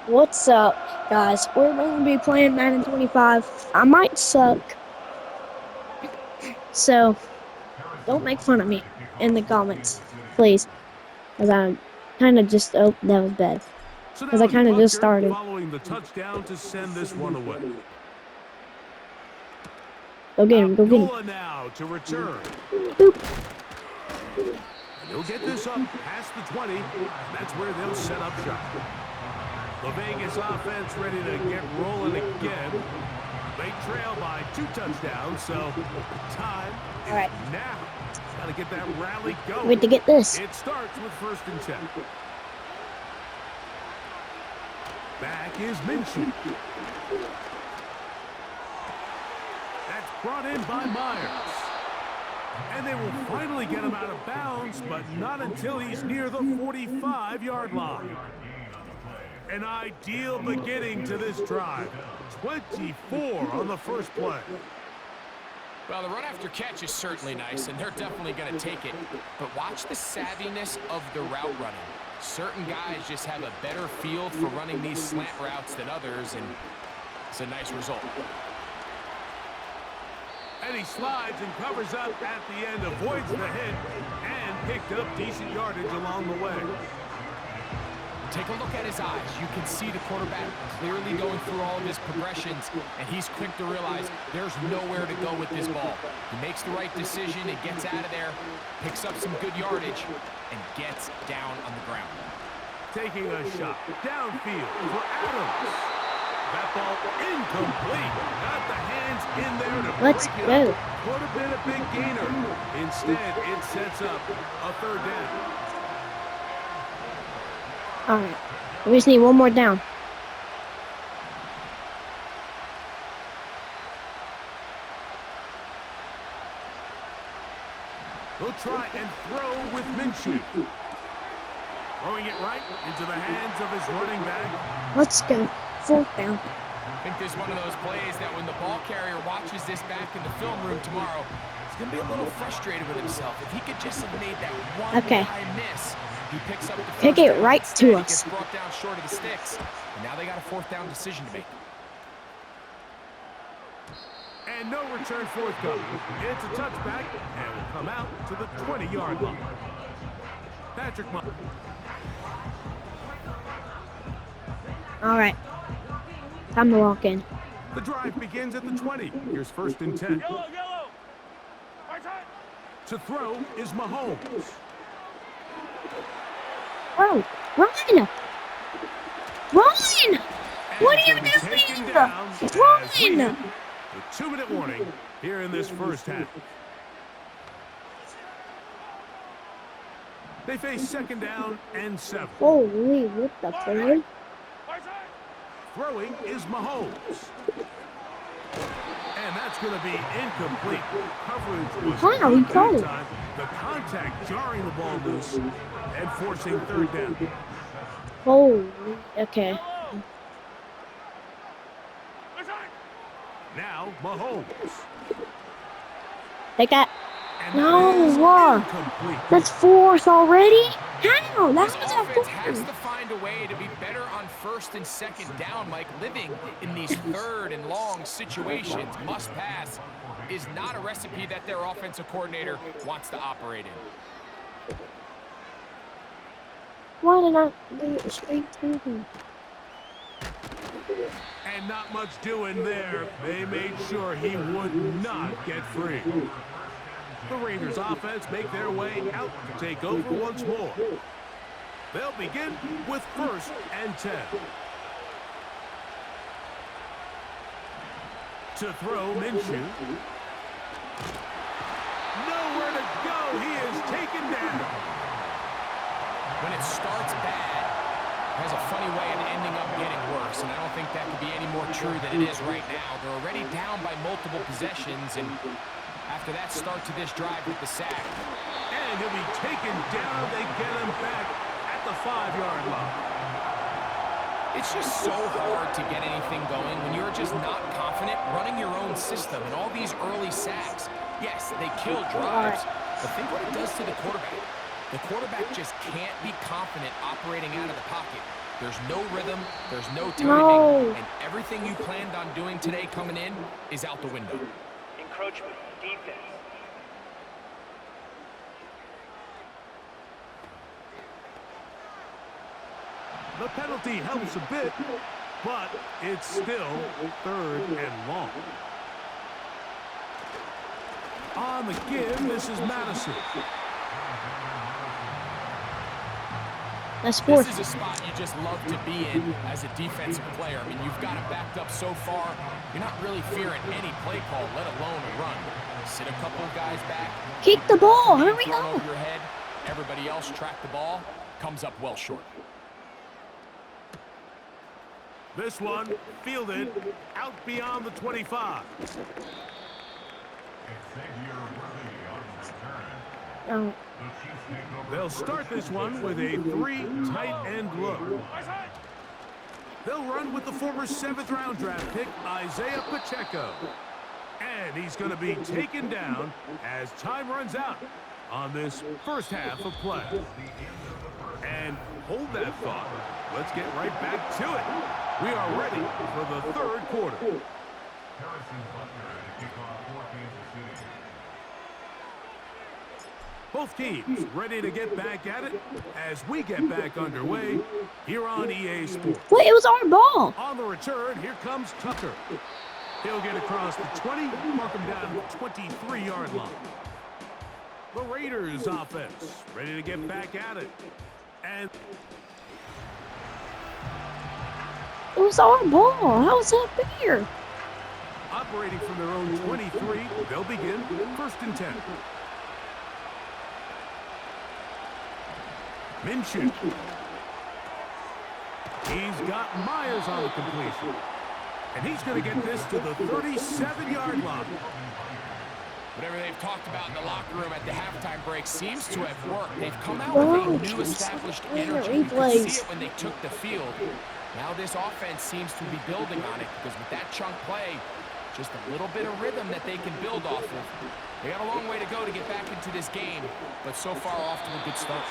What's up, guys? We're going to be playing Madden 25. I might suck, so don't make fun of me in the comments, please. Because I kind of just, oh, that was bad. So Because now I it's kind of just Butker started. following the touchdown to send this one away. Go get him, go get him. Abdullah now to return. Boop. And he'll get this up past the 20, and that's where they'll set up shop. The Vegas offense ready to get rolling again. They trail by 2 touchdowns, so time All right. is now. Got to get that rally going. Wait to get this. It starts with 1st and 10. Back is Minshew. That's brought in by Myers. And they will finally get him out of bounds, but not until he's near the 45-yard line. An ideal beginning to this drive. 24 on the first play. Well, the run after catch is certainly nice, and they're definitely going to take it. But watch the savviness of the route running. Certain guys just have a better feel for running these slant routes than others, and it's a nice result. And he slides and covers up at the end, avoids the hit, and picked up decent yardage along the way. Take a look at his eyes. You can see the quarterback clearly going through all of his progressions, and he's quick to realize there's nowhere to go with this ball. He makes the right decision and gets out of there, picks up some good yardage, and gets down on the ground. Taking a shot downfield for Adams. That ball incomplete. Got the hands in there to Let's break it go. up. Could have been a big gainer. Instead, it sets up a 3rd down. All right. We just need one more down. He'll try and throw with Minshew. Throwing it right into the hands of his running back. Let's go. 4th down. I think this is one of those plays that when the ball carrier watches this back in the film room tomorrow, he's going to be a little frustrated with himself. If he could just have made that one high miss, he picks up the first Pick it down. right Instead, to he us. gets brought down short of the sticks, and now they got a 4th down decision to make. And no return forthcoming. It's a touchback, and will come out to the 20-yard line. Patrick Mahomes. All right. Time to walk in. The drive begins at the 20. Here's 1st and 10. Yellow. To throw is Mahomes. Bro, run! Run! What are you doing? Run! A 2-minute warning here in this first half. They face 2nd down and 7. Holy, what the fuck? Throwing is Mahomes. And that's going to be incomplete. Coverage was Wow, he good that caught it. time. The contact jarring the ball loose and forcing 3rd down. Holy, okay. Now Mahomes. Take that. And No, that is wow. incomplete. That's 4th already? How? That's This what's our offense has 4th. to find a way to be better on 1st and 2nd down, Mike. Living in these 3rd and long situations, must pass, is not a recipe that their offensive coordinator wants to operate in. Why did I do it straight to him? And not much doing there. They made sure he would not get free. The Raiders offense make their way out to take over once more. They'll begin with 1st and 10. To throw, Minshew. Nowhere to go. He is taken down. When it starts bad, it has a funny way of ending up getting worse, and I don't think that could be any more true than it is right now. They're already down by multiple possessions, and after that start to this drive with the sack. And he'll be taken down. They get him back at the 5-yard line. It's just so hard to get anything going when you're just not confident running your own system, and all these early sacks, yes, they kill drives, but think what it does to the quarterback. The quarterback just can't be confident operating out of the pocket. There's no rhythm, there's no timing, No. and everything you planned on doing today coming in is out the window. Encroachment, defense. The penalty helps a bit, but it's still 3rd and long. On the give, this is Madison. That's 4th. This is a spot you just love to be in as a defensive player. I mean, you've got it backed up so far. You're not really fearing any play call, let alone a run. Sit a couple of guys back. Kick the ball. Hurry Thrown up. over your head. Everybody else track the ball. Comes up well short. This one fielded out beyond the 25. Oh. They'll start this one with a 3 tight end look. They'll run with the former 7th round draft pick, Isaiah Pacheco. And he's going to be taken down as time runs out on this first half of play. And hold that thought. Let's get right back to it. We are ready for the 3rd quarter. Both teams ready to get back at it as we get back underway here on EA Sports. Wait, it was our ball. On the return, here comes Tucker. He'll get across the 20, mark him down to the 23-yard line. The Raiders offense ready to get back at it. And It was our ball. How is that fair? operating from their own 23, they'll begin 1st and 10. Minshew. He's got Myers on the completion. And he's going to get this to the 37-yard line. Whatever they've talked about in the locker room at the halftime break seems to have worked. They've come out with a new established energy. You could see it when they took the field. Now this offense seems to be building on it because with that chunk play, just a little bit of rhythm that they can build off of. They got a long way to go to get back into this game, but so far off to a good start.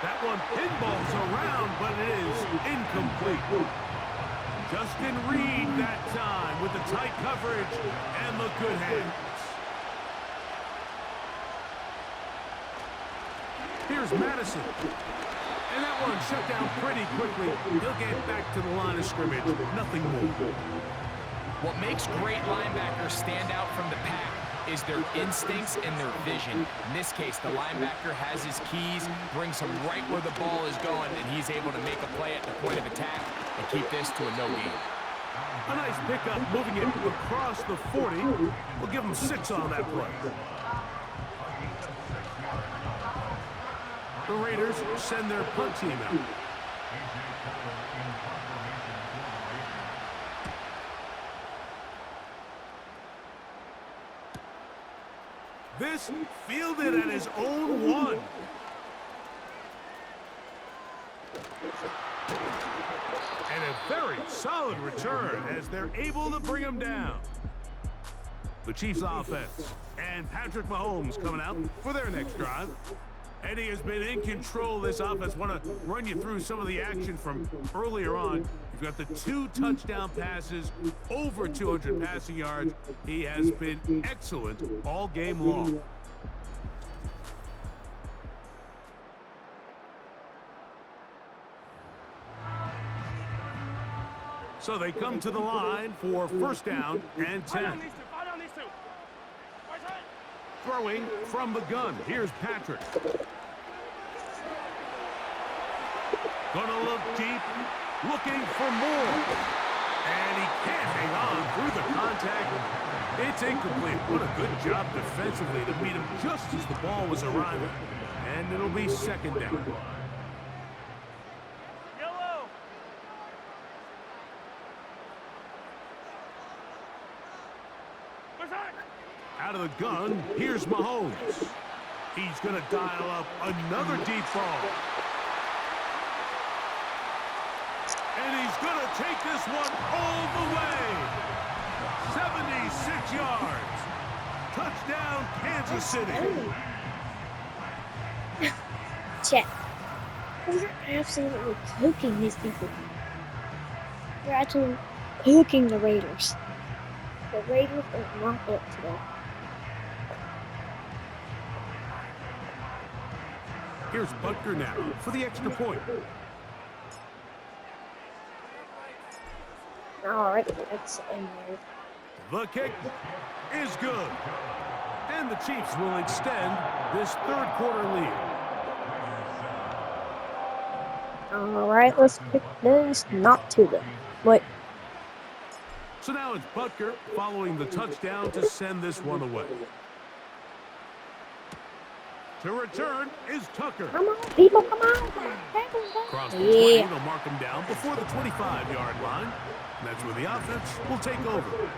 That one pinballs around, but it is incomplete. Justin Reed that time with the tight coverage and the good hands. Here's Madison. And that one shut down pretty quickly. He'll get back to the line of scrimmage. Nothing more. What makes great linebackers stand out from the pack is their instincts and their vision. In this case, the linebacker has his keys, brings him right where the ball is going, and he's able to make a play at the point of attack and keep this to a no gain. A nice pickup, moving it across the 40. We'll give him 6 on that play. The Raiders send their punt team out. This fielded at his own 1. And a very solid return as they're able to bring him down. The Chiefs offense and Patrick Mahomes coming out for their next drive. Eddie has been in control of this offense. Want to run you through some of the action from earlier on. You've got the 2 touchdown passes, over 200 passing yards. He has been excellent all game long. So they come to the line for 1st down and 10. Throwing from the gun. Here's Patrick. Gonna look deep, looking for more. And he can't hang on through the contact. It's incomplete. What a good job defensively to meet him just as the ball was arriving. And it'll be 2nd down. Out of the gun, here's Mahomes. He's going to dial up another deep ball. And he's going to take this one all the way. 76 yards. Touchdown, Kansas City. Check. We're absolutely cooking these people. We're actually cooking the Raiders. The Raiders are not it today. Here's Butker now for the extra point. Alright, that's in there. The kick is good. And the Chiefs will extend this third quarter lead. Alright, let's kick this not to them. Wait. So now it's Butker following the touchdown to send this one away. To return is Tucker. Come on, people, come on. Across the 20, Yeah. they'll mark him down before the 25-yard line. And that's where the offense will take over.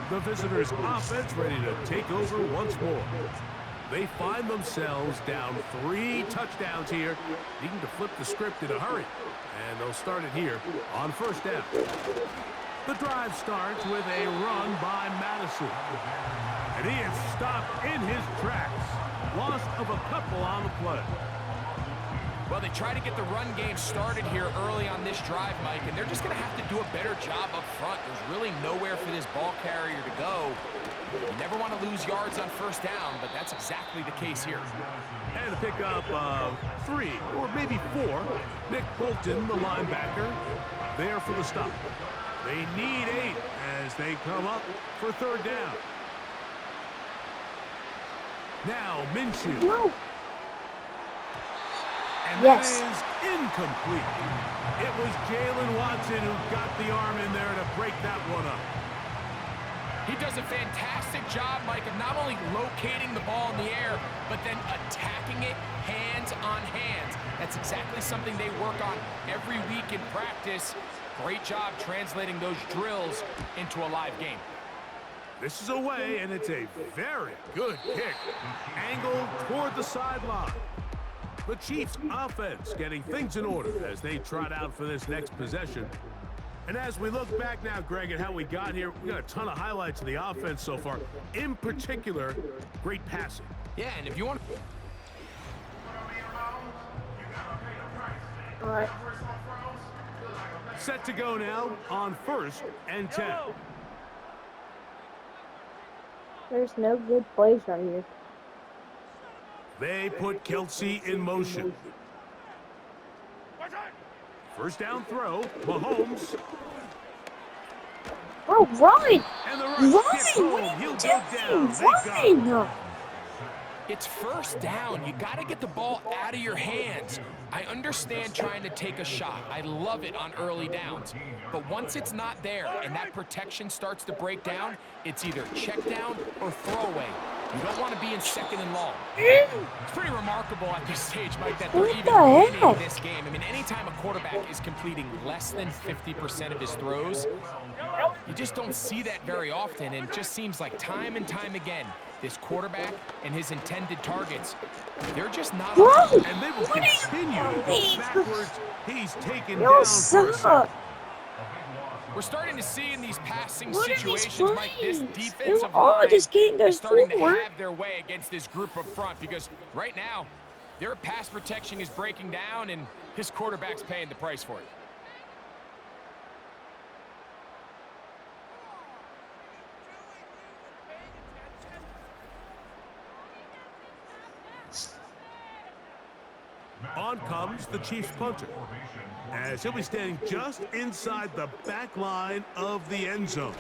The visitors' offense ready to take over once more. They find themselves down 3 touchdowns here, needing to flip the script in a hurry. And they'll start it here on first down. The drive starts with a run by Madison. And he is stopped in his tracks. Loss of a couple on the play. Well, they try to get the run game started here early on this drive, Mike, and they're just going to have to do a better job up front. There's really nowhere for this ball carrier to go. You never want to lose yards on first down, but that's exactly the case here. And a pickup of 3 or maybe 4. Nick Bolton, the linebacker, there for the stop. They need 8 as they come up for third down. Now Minshew. No. And Yes. that is incomplete. It was Jalen Watson who got the arm in there to break that one up. He does a fantastic job, Mike, of not only locating the ball in the air, but then attacking it hands on hands. That's exactly something they work on every week in practice. Great job translating those drills into a live game. This is away, and it's a very good kick. Angled toward the sideline. The Chiefs' offense getting things in order as they trot out for this next possession. And as we look back now, Greg, at how we got here, we got a ton of highlights of the offense so far. In particular, great passing. Yeah, and if you want to... All right. Set to go now on first and 10. There's no good plays right here. They put Kelsey in motion. First down throw, Mahomes. Bro, run! And the rush Run! gets What home. are He'll you go down. They got him. doing? Run! It's first down. You got to get the ball out of your hands. I understand trying to take a shot. I love it on early downs. But once it's not there and that protection starts to break down, it's either check down or throwaway. You don't want to be in second and long. It's pretty remarkable at this stage, Mike, that they're What even the heck? winning this game. I mean, anytime a quarterback is completing less than 50% of his throws, you just don't see that very often, and it just seems like time and time again, this quarterback and his intended targets, they're just not... Bro! And they will What are you continue to doing? go backwards. He's taken You down for a suck! second. We're starting to see in these passing What are these situations, Mike, this plays? defensive You all line just can't go is starting to forward. have their way against this group up front, because right now, their pass protection is breaking down, and his quarterback's paying the price for it. On comes the Chiefs punter, as he'll be standing just inside the back line of the end zone.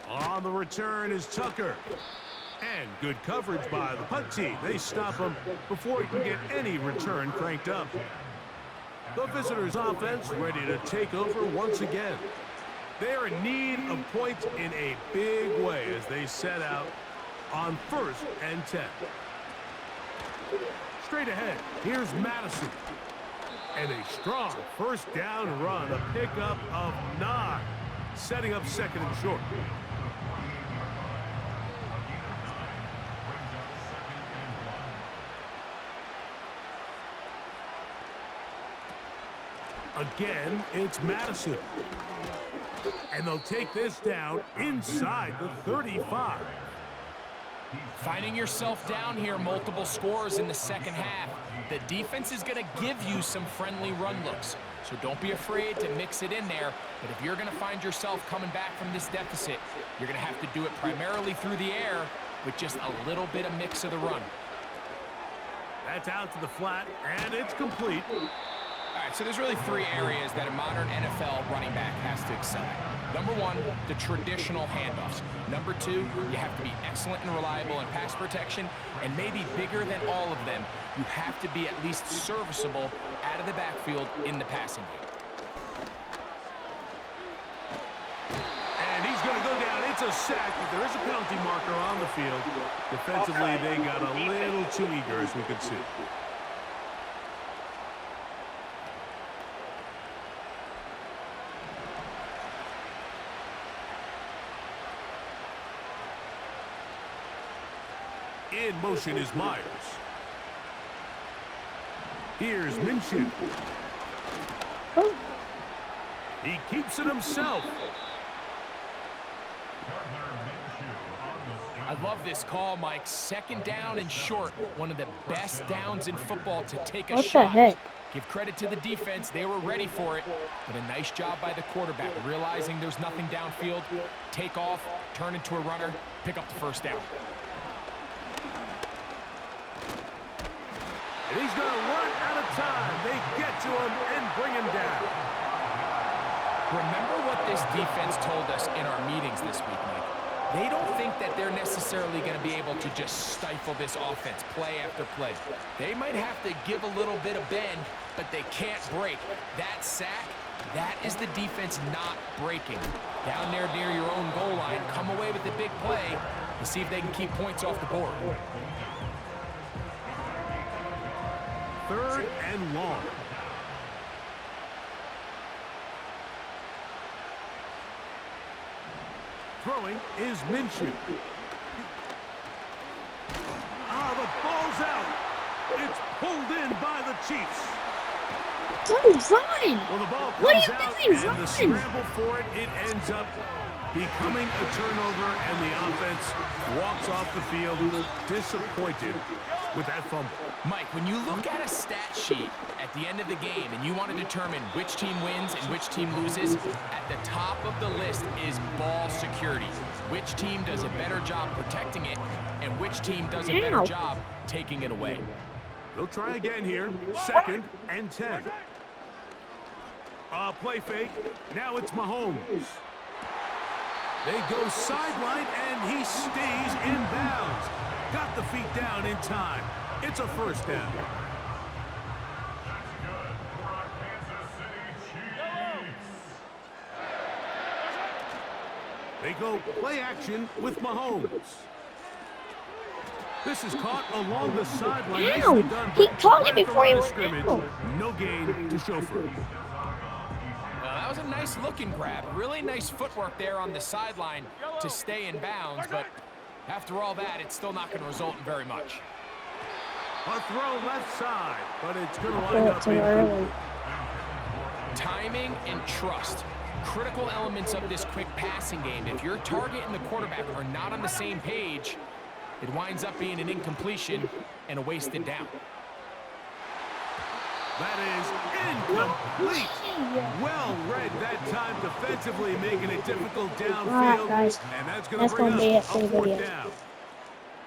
On the return is Tucker. And good coverage by the punt team. They stop him before he can get any return cranked up. The visitors' offense ready to take over once again. They are in need of points in a big way as they set out on first and 10. Straight ahead, here's Madison. And a strong first down run, a pickup of 9, setting up second and short. Again, it's Madison. And they'll take this down inside the 35. Finding yourself down here multiple scores in the second half, the defense is going to give you some friendly run looks. So don't be afraid to mix it in there. But if you're going to find yourself coming back from this deficit, you're going to have to do it primarily through the air with just a little bit of mix of the run. That's out to the flat, and it's complete. All right, so there's really three areas that a modern NFL running back has to excel at. Number one, the traditional handoffs. Number two, you have to be excellent and reliable in pass protection. And maybe bigger than all of them, you have to be at least serviceable out of the backfield in the passing game. And he's going to go down. It's a sack, but there is a penalty marker on the field. Defensively, they got a little too eager, as we could see. In motion is Myers. Here's Minshew. Oh, He keeps it himself. I love this call, Mike. Second down and short. One of the best downs in football to take a what the shot. heck? Give credit to the defense. They were ready for it. But a nice job by the quarterback, realizing there's nothing downfield. Take off, turn into a runner, pick up the first down. And he's going to run out of time. They get to him and bring him down. Remember what this defense told us in our meetings this week, Mike. They don't think that they're necessarily going to be able to just stifle this offense play after play. They might have to give a little bit of bend, but they can't break. That sack, that is the defense not breaking. Down there near your own goal line, come away with the big play and see if they can keep points off the board. Third and long. Throwing is Minshew. The ball's out. It's pulled in by the Chiefs. Oh, run! Well, the ball What are comes you out, doing? and Run! the scramble for it, it ends up becoming a turnover, and the offense walks off the field disappointed with that fumble. Mike, when you look at a stat sheet at the end of the game and you want to determine which team wins and which team loses, at the top of the list is ball security. Which team does a better job protecting it and which team does a better job taking it away. They'll try again here. Second and 10. Play fake. Now it's Mahomes. They go sideline, and he stays in bounds. Got the feet down in time. It's a first down. They go play action with Mahomes. This is caught along the sideline. Ow! Nicely done, He but caught it right at the before he line of went scrimmage. out. No gain to show for it. That was a nice looking grab. Really nice footwork there on the sideline to stay in bounds, but after all that, it's still not going to result in very much. A throw left side, but it's going to wind up Too being early. Timing and trust. Critical elements of this quick passing game. If your target and the quarterback are not on the same page, it winds up being an incompletion and a wasted down. That is incomplete. Well read that time defensively, making it difficult downfield. Alright, guys. And that's going That's to bring gonna be it us for a the fourth video. down.